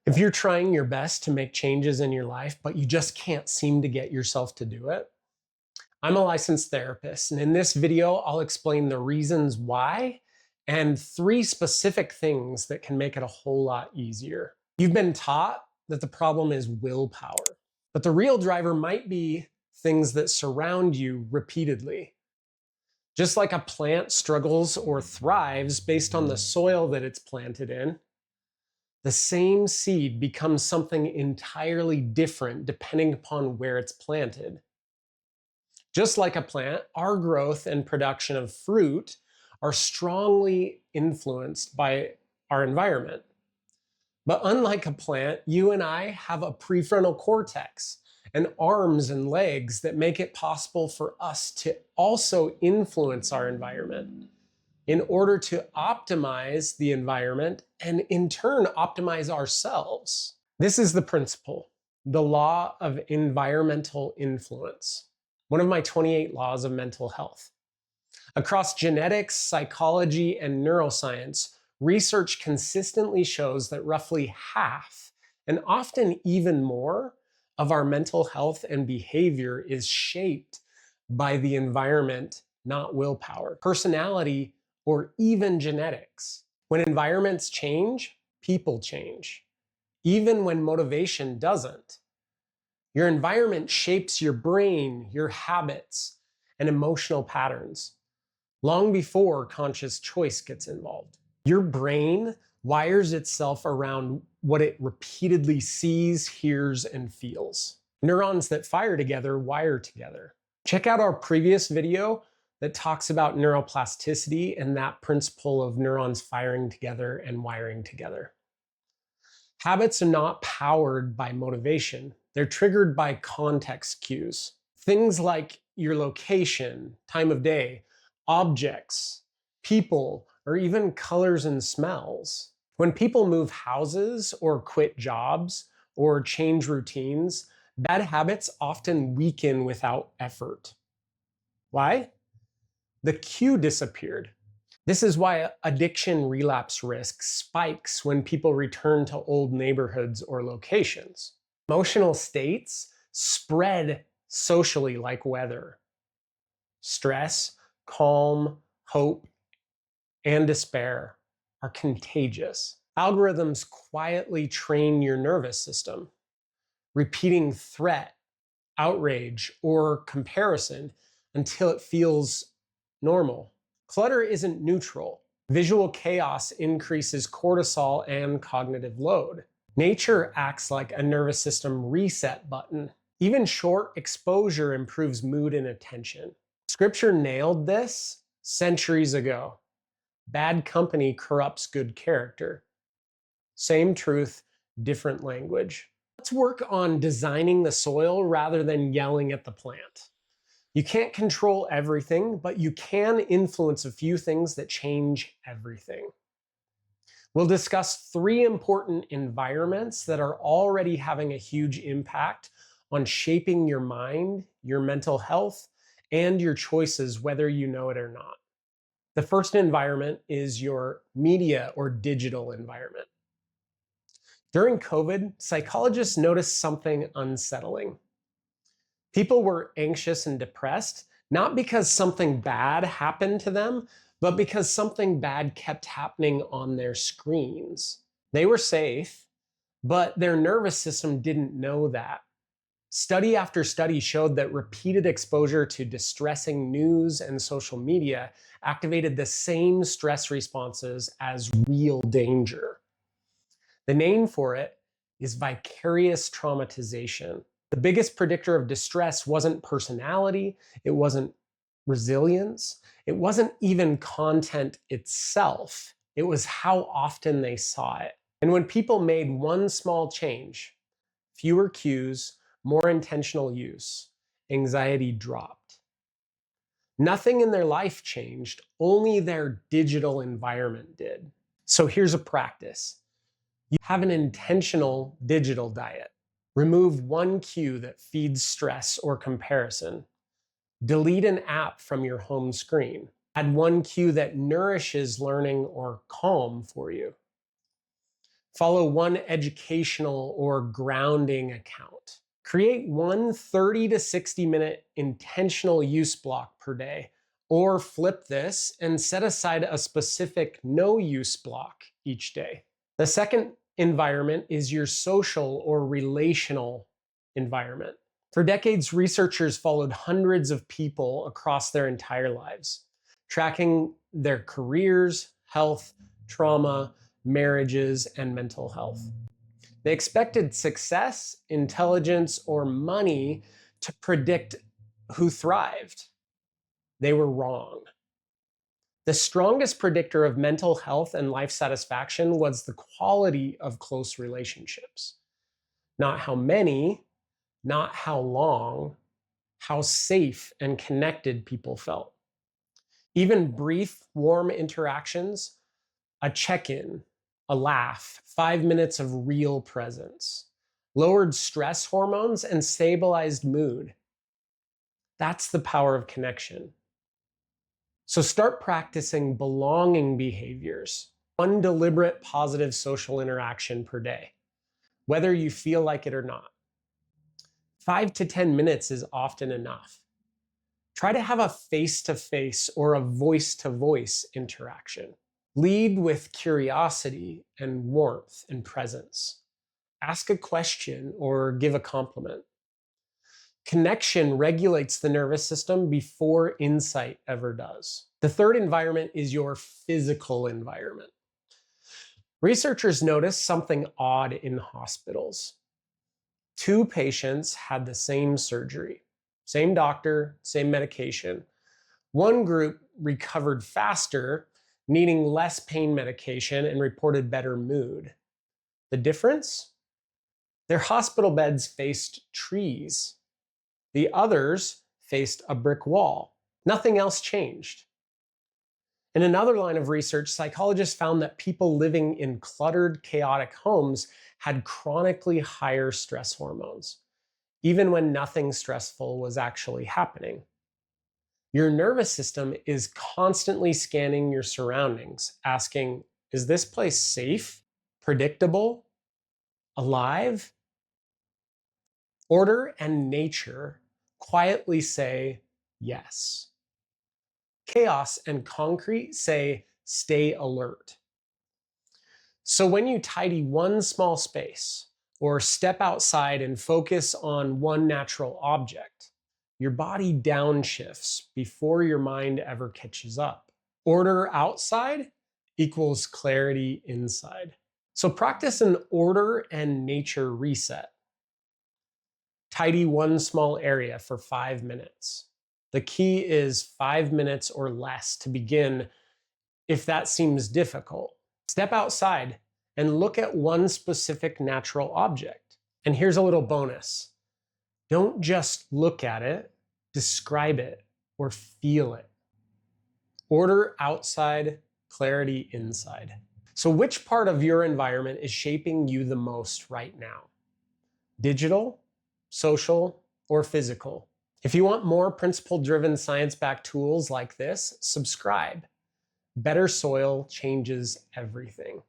If you're trying your best to make changes in your life, but you just can't seem to get yourself to do it, I'm a licensed therapist. And in this video, I'll explain the reasons why and 3 specific things that can make it a whole lot easier. You've been taught that the problem is willpower, but the real driver might be things that surround you repeatedly. Just like a plant struggles or thrives based on the soil that it's planted in, the same seed becomes something entirely different depending upon where it's planted. Just like a plant, our growth and production of fruit are strongly influenced by our environment. But unlike a plant, you and I have a prefrontal cortex and arms and legs that make it possible for us to also influence our environment in order to optimize the environment and in turn optimize ourselves. This is the principle, the law of environmental influence, one of my 28 laws of mental health. Across genetics, psychology, and neuroscience, research consistently shows that roughly half, and often even more, of our mental health and behavior is shaped by the environment, not willpower, personality, or even genetics. When environments change, people change, even when motivation doesn't. Your environment shapes your brain, your habits, and emotional patterns long before conscious choice gets involved. Your brain wires itself around what it repeatedly sees, hears, and feels. Neurons that fire together wire together. Check out our previous video that talks about neuroplasticity and that principle of neurons firing together and wiring together. Habits are not powered by motivation. They're triggered by context cues. Things like your location, time of day, objects, people, or even colors and smells. When people move houses or quit jobs or change routines, bad habits often weaken without effort. Why? The cue disappeared. This is why addiction relapse risk spikes when people return to old neighborhoods or locations. Emotional states spread socially like weather. Stress, calm, hope, and despair are contagious. Algorithms quietly train your nervous system. Repeating threat, outrage, or comparison until it feels normal. Clutter isn't neutral. Visual chaos increases cortisol and cognitive load. Nature acts like a nervous system reset button. Even short exposure improves mood and attention. Scripture nailed this centuries ago. Bad company corrupts good character. Same truth, different language. Let's work on designing the soil rather than yelling at the plant. You can't control everything, but you can influence a few things that change everything. We'll discuss 3 important environments that are already having a huge impact on shaping your mind, your mental health, and your choices, whether you know it or not. The first environment is your media or digital environment. During COVID, psychologists noticed something unsettling. People were anxious and depressed, not because something bad happened to them, but because something bad kept happening on their screens. They were safe, but their nervous system didn't know that. Study after study showed that repeated exposure to distressing news and social media activated the same stress responses as real danger. The name for it is vicarious traumatization. The biggest predictor of distress wasn't personality, it wasn't resilience, it wasn't even content itself. It was how often they saw it. And when people made one small change, fewer cues, more intentional use, anxiety dropped. Nothing in their life changed, only their digital environment did. So here's a practice. You have an intentional digital diet. Remove one cue that feeds stress or comparison. Delete an app from your home screen. Add one cue that nourishes learning or calm for you. Follow one educational or grounding account. Create one 30 to 60 minute intentional use block per day, or flip this and set aside a specific no use block each day. The second environment is your social or relational environment. For decades, researchers followed hundreds of people across their entire lives, tracking their careers, health, trauma, marriages, and mental health. They expected success, intelligence, or money to predict who thrived. They were wrong. The strongest predictor of mental health and life satisfaction was the quality of close relationships. Not how many, not how long, how safe and connected people felt. Even brief, warm interactions, a check-in, a laugh, 5 minutes of real presence, lowered stress hormones and stabilized mood. That's the power of connection. So start practicing belonging behaviors, one deliberate positive social interaction per day, whether you feel like it or not. 5 to 10 minutes is often enough. Try to have a face-to-face or a voice-to-voice interaction. Lead with curiosity and warmth and presence. Ask a question or give a compliment. Connection regulates the nervous system before insight ever does. The third environment is your physical environment. Researchers noticed something odd in hospitals. 2 patients had the same surgery, same doctor, same medication. One group recovered faster, needing less pain medication, and reported better mood. The difference? Their hospital beds faced trees. The others faced a brick wall. Nothing else changed. In another line of research, psychologists found that people living in cluttered, chaotic homes had chronically higher stress hormones, even when nothing stressful was actually happening. Your nervous system is constantly scanning your surroundings, asking, is this place safe, predictable, alive? Order and nature quietly say yes. Chaos and concrete say stay alert. So when you tidy one small space or step outside and focus on one natural object, your body downshifts before your mind ever catches up. Order outside equals clarity inside. So practice an order and nature reset. Tidy one small area for 5 minutes. The key is 5 minutes or less to begin if that seems difficult. Step outside and look at one specific natural object. And here's a little bonus. Don't just look at it, describe it or feel it. Order outside, clarity inside. So which part of your environment is shaping you the most right now? Digital, social, or physical? If you want more principle-driven, science-backed tools like this, subscribe. Better soil changes everything.